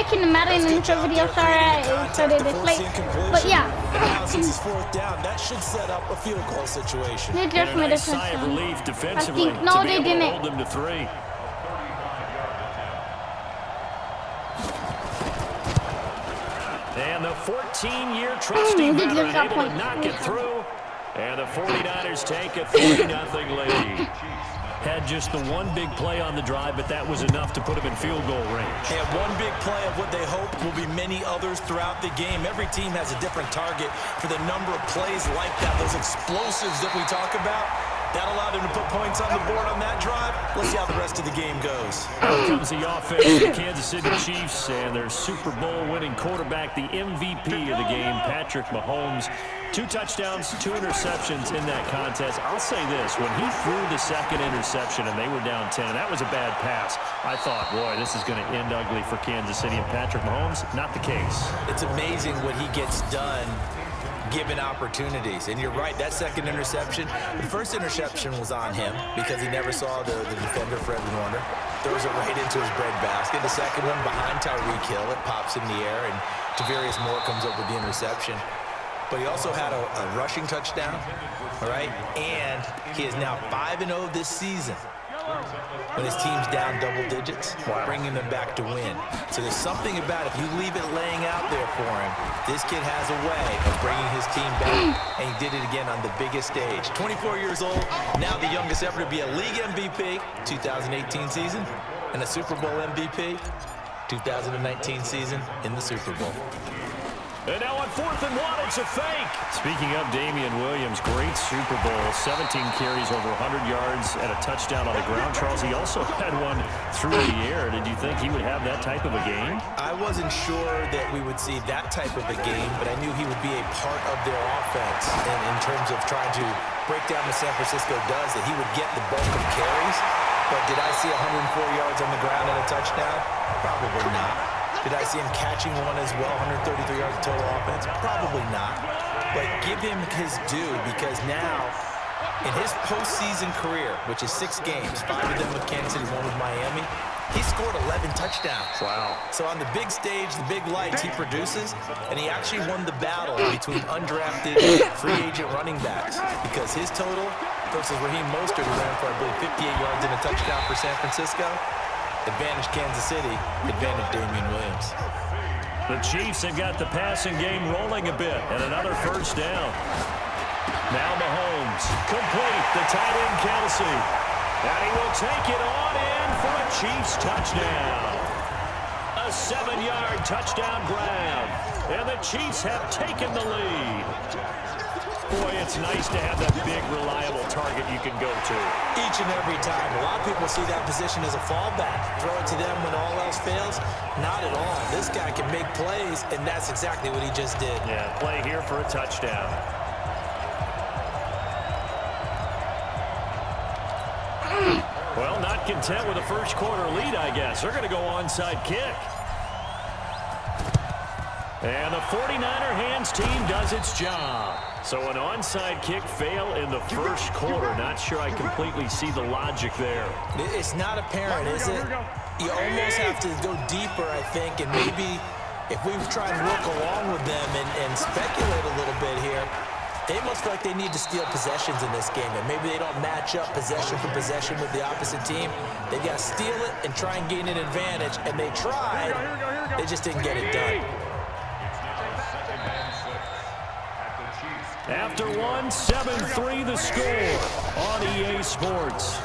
making the Madden NFL video, sorry I started this late. But yeah. Since it's fourth down, that should set up a field goal situation. They just made a touchdown. I think, no, they didn't. Hold them to 3. And the 14-year trusting veteran able to knock it through. And the 49ers take a 3-0 lead. Had just the one big play on the drive, but that was enough to put them in field goal range. They have one big play of what they hope will be many others throughout the game. Every team has a different target for the number of plays like that, those explosives that we talk about. That allowed him to put points on the board on that drive. Let's see how the rest of the game goes. Here comes the offense of the Kansas City Chiefs and their Super Bowl winning quarterback, the MVP of the game, Patrick Mahomes. 2 touchdowns, 2 interceptions in that contest. I'll say this, when he threw the second interception and they were down 10, that was a bad pass. I thought, boy, this is going to end ugly for Kansas City. And Patrick Mahomes, not the case. It's amazing what he gets done given opportunities. And you're right, that second interception, the first interception was on him because he never saw the defender, Fred Warner. Throws it right into his breadbasket. The second one behind Tyreek Hill, it pops in the air, and Tavarius Moore comes up with the interception. But he also had a rushing touchdown, all right? And he is now 5-0 this season when his team's down double digits, bringing them back to win. So there's something about if you leave it laying out there for him, this kid has a way of bringing his team back, and he did it again on the biggest stage. 24 years old, now the youngest ever to be a league MVP, 2018 season, and a Super Bowl MVP, 2019 season in the Super Bowl. And now on 4th and 1, it's a fake. Speaking of Damian Williams, great Super Bowl. 17 carries, over 100 yards, and a touchdown on the ground. Charles, he also had one through the air. Did you think he would have that type of a game? I wasn't sure that we would see that type of a game, but I knew he would be a part of their offense in terms of trying to break down what San Francisco does, that he would get the bulk of carries. But did I see 104 yards on the ground and a touchdown? Probably not. Did I see him catching one as well, 133 yards of total offense? Probably not. But give him his due, because now, in his postseason career, which is 6 games, 5 of them with Kansas City, 1 with Miami, he scored 11 touchdowns. Wow. So on the big stage, the big lights, he produces, and he actually won the battle between undrafted free agent running backs, because his total versus Raheem Mostert, who ran for, I believe, 58 yards and a touchdown for San Francisco, advantage Kansas City, advantage Damian Williams. The Chiefs have got the passing game rolling a bit, and another first down. Now Mahomes, complete, the tight end Kelsey. And he will take it on in for a Chiefs touchdown. A 7-yard touchdown grab, and the Chiefs have taken the lead. Boy, it's nice to have that big, reliable target you can go to. Each and every time. A lot of people see that position as a fallback. Throw it to them when all else fails. Not at all. This guy can make plays, and that's exactly what he just did. Yeah, play here for a touchdown. Well, not content with a first quarter lead, I guess. They're going to go onside kick. And the 49er hands team does its job. So an onside kick fail in the first quarter. Not sure I completely see the logic there. It's not apparent, is it? You almost have to go deeper, I think, and maybe if we try and work along with them and speculate a little bit here, they must feel like they need to steal possessions in this game, and maybe they don't match up possession for possession with the opposite team. They've got to steal it and try and gain an advantage, and they tried. They just didn't get it done. After one, 7-3 the score on EA Sports.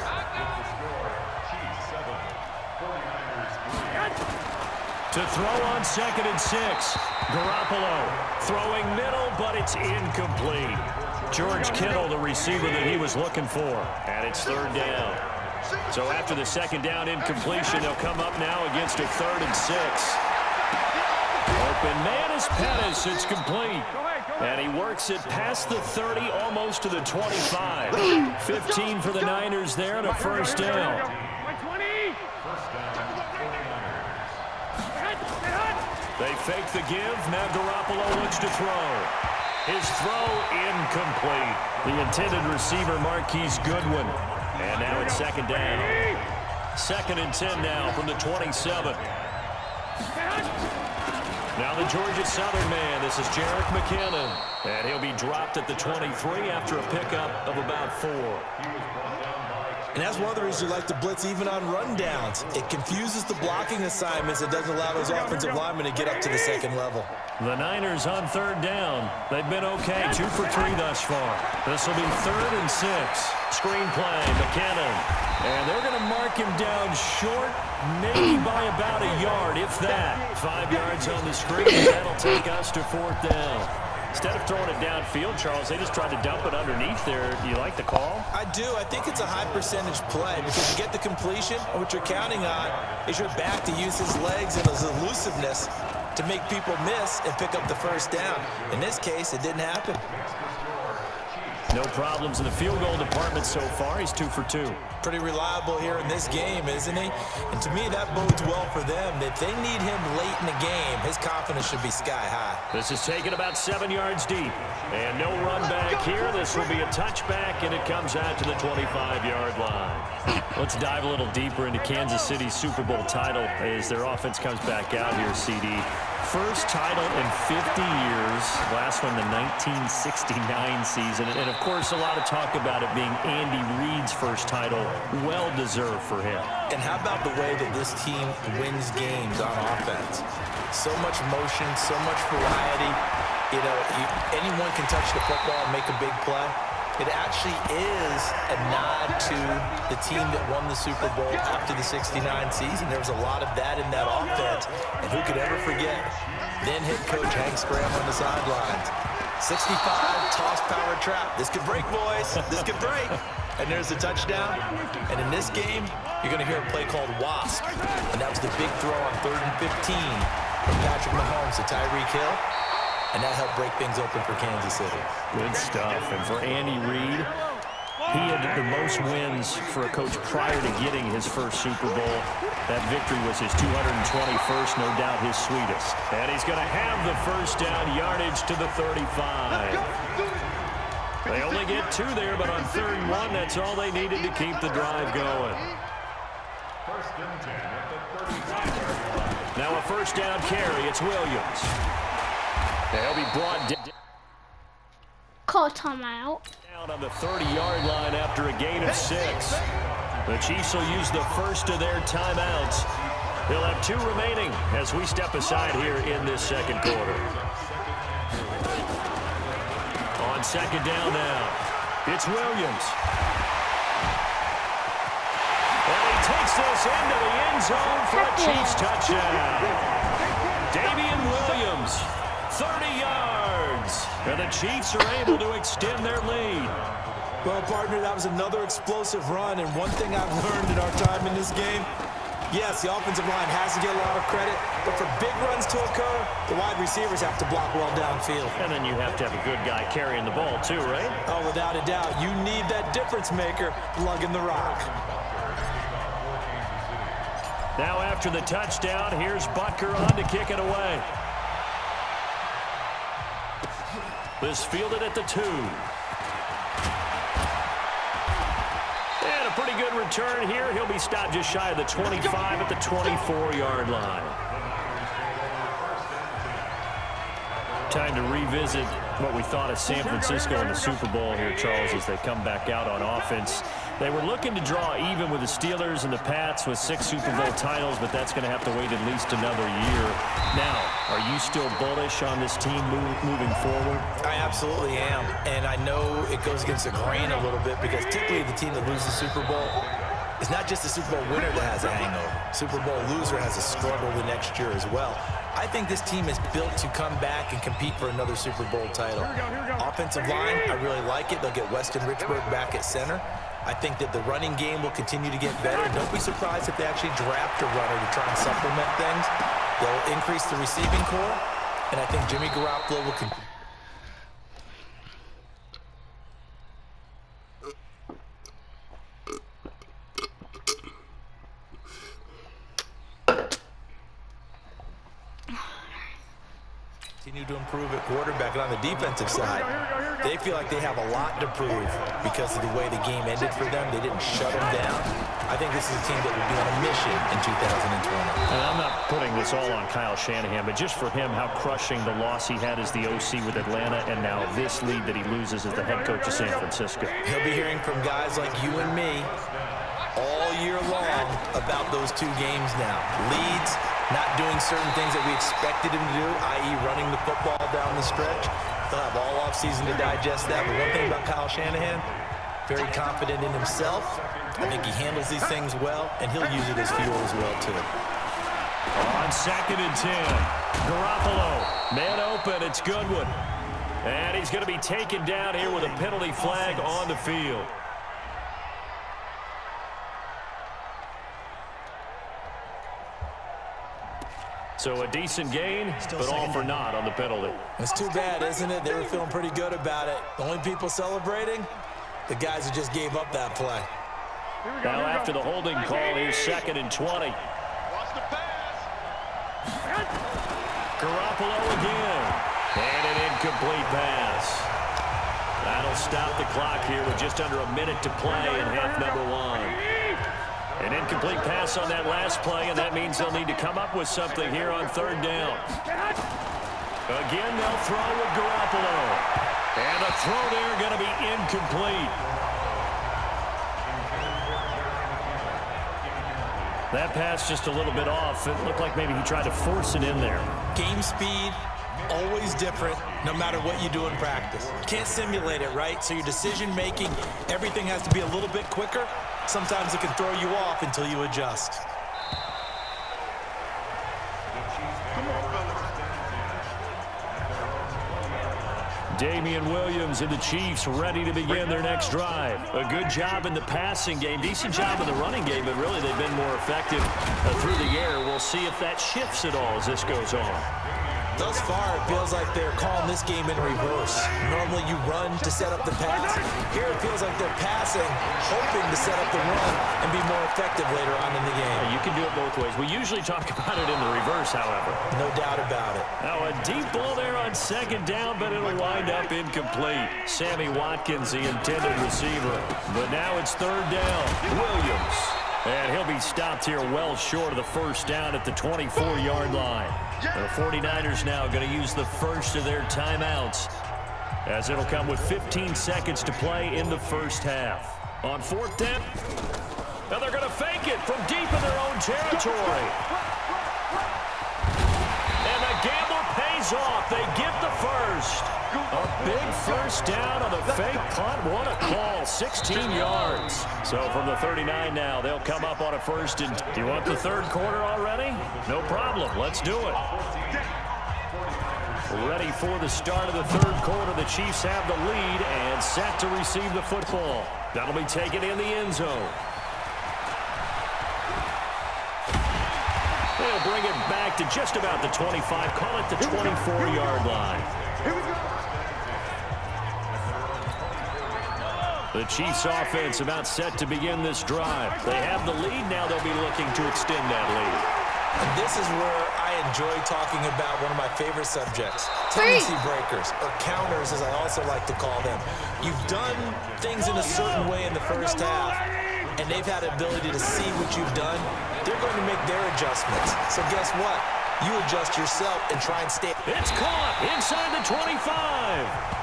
To throw on 2nd and 6. Garoppolo throwing middle, but it's incomplete. George Kittle, the receiver that he was looking for. And it's 3rd down. So after the 2nd down incompletion, they'll come up now against a 3rd and 6. Open man is Pettis. It's complete. And he works it past the 30, almost to the 25. 15 for the Niners there and a first down. They fake the give. Now Garoppolo looks to throw. His throw incomplete. The intended receiver, Marquise Goodwin. And now it's 2nd down. 2nd and 10 now from the 27. Now the Georgia Southern man, this is Jerick McKinnon. And he'll be dropped at the 23 after a pickup of about 4. And that's one of the reasons you like to blitz even on rundowns. It confuses the blocking assignments. It doesn't allow those offensive linemen to get up to the second level. The Niners on 3rd down. They've been okay, 2 for 3 thus far. This will be 3rd and 6. Screen play, McKinnon. And they're going to mark him down short, maybe by about a yard, if that. 5 yards on the screen. That'll take us to 4th down. Instead of throwing it downfield, Charles, they just tried to dump it underneath there. Do you like the call? I do. I think it's a high percentage play because you get the completion, and what you're counting on is your back to use his legs and his elusiveness to make people miss and pick up the 1st down. In this case, it didn't happen. No problems in the field goal department so far. He's 2 for 2. Pretty reliable here in this game, isn't he? And to me, that bodes well for them. If they need him late in the game, his confidence should be sky high. This is taken about 7 yards deep. And no run back here. This will be a touchback, and it comes out to the 25-yard line. Let's dive a little deeper into Kansas City's Super Bowl title as their offense comes back out here, CD. First title in 50 years. Last one, the 1969 season. And, of course, a lot of talk about it being Andy Reid's first title. Well-deserved for him. And how about the way that this team wins games on offense? So much motion, so much variety. You know, anyone can touch the football and make a big play. It actually is a nod to the team that won the Super Bowl after the 69 season. There was a lot of that in that offense. And who could ever forget then head coach Hank Scram on the sidelines. 65, toss, power, trap. This could break, boys. This could break. And there's the touchdown. And in this game, you're going to hear a play called Wasp. And that was the big throw on 3rd and 15 from Patrick Mahomes to Tyreek Hill. And that helped break things open for Kansas City. Good stuff. And for Andy Reid, he had the most wins for a coach prior to getting his first Super Bowl. That victory was his 221st, no doubt his sweetest. And he's going to have the 1st down, yardage to the 35. They only get 2 there, but on 3rd and 1, that's all they needed to keep the drive going. Now a 1st down carry. It's Williams. They'll be brought down. Call timeout. Down on the 30-yard line after a gain of 6. The Chiefs will use the first of their timeouts. They'll have 2 remaining as we step aside here in this 2nd quarter. On 2nd down now, it's Williams. And he takes this into the end zone for a Chiefs touchdown. Damian Williams, 30 yards. And the Chiefs are able to extend their lead. Well, partner, that was another explosive run. And one thing I've learned in our time in this game, yes, the offensive line has to get a lot of credit, but for big runs to occur, the wide receivers have to block well downfield. And then you have to have a good guy carrying the ball too, right? Oh, without a doubt. You need that difference maker lugging the rock. Now after the touchdown, here's Butker on to kick it away. This fielded at the 2. And a pretty good return here. He'll be stopped just shy of the 25 at the 24-yard line. Time to revisit what we thought of San Francisco in the Super Bowl here, Charles, as they come back out on offense. They were looking to draw even with the Steelers and the Pats with 6 Super Bowl titles, but that's going to have to wait at least another year. Now, are you still bullish on this team moving forward? I absolutely am, and I know it goes against the grain a little bit because typically the team that loses the Super Bowl, it's not just the Super Bowl winner that has a hangover. Super Bowl loser has a struggle the next year as well. I think this team is built to come back and compete for another Super Bowl title. Offensive line, I really like it. They'll get Weston Richburg back at center. I think that the running game will continue to get better. Don't be surprised if they actually draft a runner to try and supplement things. They'll increase the receiving core, and I think Jimmy Garoppolo will continue. Continue to improve at quarterback. And on the defensive side, they feel like they have a lot to prove because of the way the game ended for them. They didn't shut them down. I think this is a team that will be on a mission in 2020. And I'm not putting this all on Kyle Shanahan, but just for him, how crushing the loss he had as the OC with Atlanta, and now this lead that he loses as the head coach of San Francisco. He'll be hearing from guys like you and me all year long about those two games now. Leads, not doing certain things that we expected him to do, i.e. running the football down the stretch. They'll have all offseason to digest that. But one thing about Kyle Shanahan, very confident in himself. I think he handles these things well, and he'll use it as fuel as well, too. On 2nd and 10, Garoppolo, man open, it's Goodwin. And he's going to be taken down here with a penalty flag on the field. So a decent gain, but all for naught on the penalty. It's too bad, isn't it? They were feeling pretty good about it. The only people celebrating, the guys who just gave up that play. Now after the holding call, here's 2nd and 20. Garoppolo again. And an incomplete pass. That'll stop the clock here with just under a minute to play in half number 1. An incomplete pass on that last play, and that means they'll need to come up with something here on 3rd down. Again, they'll throw with Garoppolo. And the throw there going to be incomplete. That pass just a little bit off. It looked like maybe he tried to force it in there. Game speed, always different, no matter what you do in practice. You can't simulate it, right? So your decision-making, everything has to be a little bit quicker. Sometimes it can throw you off until you adjust. Damian Williams and the Chiefs ready to begin their next drive. A good job in the passing game, decent job in the running game, but really they've been more effective through the air. We'll see if that shifts at all as this goes on. Thus far, it feels like they're calling this game in reverse. Normally you run to set up the pass. Here it feels like they're passing, hoping to set up the run and be more effective later on in the game. You can do it both ways. We usually talk about it in the reverse, however. No doubt about it. Now a deep ball there on 2nd down, but it'll wind up incomplete. Sammy Watkins, the intended receiver. But now it's 3rd down. Williams. And he'll be stopped here well short of the 1st down at the 24-yard line. The 49ers now going to use the first of their timeouts, as it'll come with 15 seconds to play in the 1st half. On 4th down, now they're going to fake it from deep in their own territory. And the gamble pays off. They get the first. A big 1st down on the fake punt. What a call. 16 yards. So from the 39 now, they'll come up on a 1st and... Do you want the 3rd quarter already? No problem. Let's do it. Ready for the start of the 3rd quarter. The Chiefs have the lead and set to receive the football. That'll be taken in the end zone. They'll bring it back to just about the 25. Call it the 24-yard line. The Chiefs offense about set to begin this drive. They have the lead. Now they'll be looking to extend that lead. And this is where I enjoy talking about one of my favorite subjects, tendency breakers, or counters as I also like to call them. You've done things in a certain way in the 1st half, and they've had the ability to see what you've done. They're going to make their adjustments. So guess what? You adjust yourself and try and stay. It's caught inside the 25.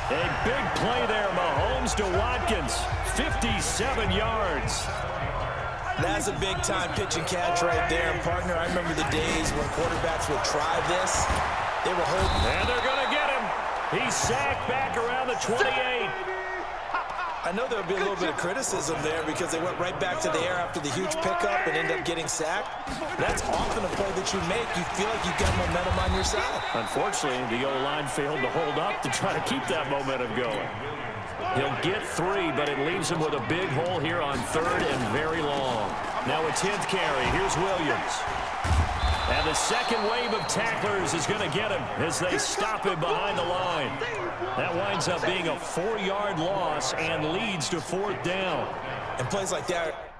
A big play there, Mahomes to Watkins, 57 yards. That's a big-time pitch and catch right there. And, partner, I remember the days when quarterbacks would try this. They were hoping. And they're going to get him. He's sacked back around the 28. I know there would be a little bit of criticism there because they went right back to the air after the huge pickup and ended up getting sacked. That's often a play that you make. You feel like you've got momentum on your side. Unfortunately, the O-line failed to hold up to try to keep that momentum going. He'll get 3, but it leaves him with a big hole here on 3rd and very long. Now a 10th carry. Here's Williams. And the second wave of tacklers is going to get him as they stop him behind the line. That winds up being a 4-yard loss and leads to 4th down. And plays like that,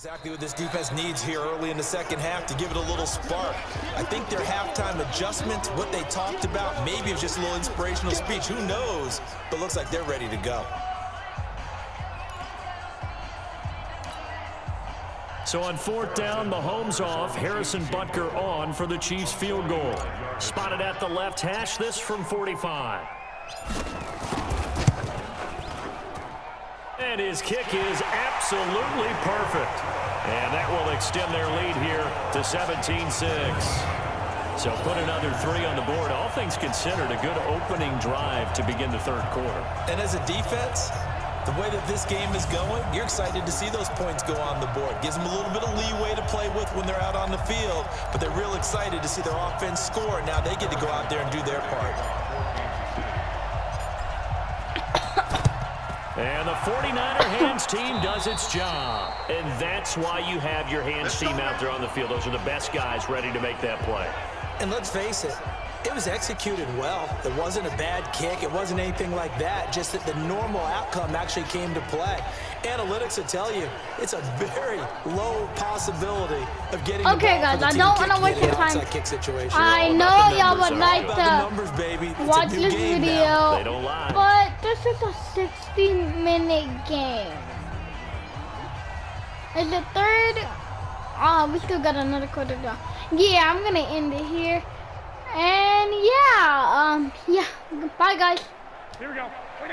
Exactly what this defense needs here early in the second half to give it a little spark. I think their halftime adjustments, what they talked about, maybe it was just a little inspirational speech. Who knows? But looks like they're ready to go. So on 4th down, Mahomes off, Harrison Butker on for the Chiefs field goal. Spotted at the left hash, this from 45. And his kick is absolutely perfect. And that will extend their lead here to 17-6. So put another 3 on the board. All things considered, a good opening drive to begin the third quarter. And as a defense, the way that this game is going, you're excited to see those points go on the board. Gives them a little bit of leeway to play with when they're out on the field, but they're real excited to see their offense score. Now they get to go out there and do their part. And the 49er hands team does its job. And that's why you have your hands team out there on the field. Those are the best guys ready to make that play. And let's face it, it was executed well. It wasn't a bad kick. It wasn't anything like that. Just that the normal outcome actually came to play. Analytics will tell you it's a very low possibility of getting Okay, guys, I don't want to waste your time. I know y'all would like to watch this video, They don't lie. but this is a 60-minute game. Is it third? Oh, we still got another quarter to go. Yeah, I'm gonna end it here. And yeah, bye guys. Here we go.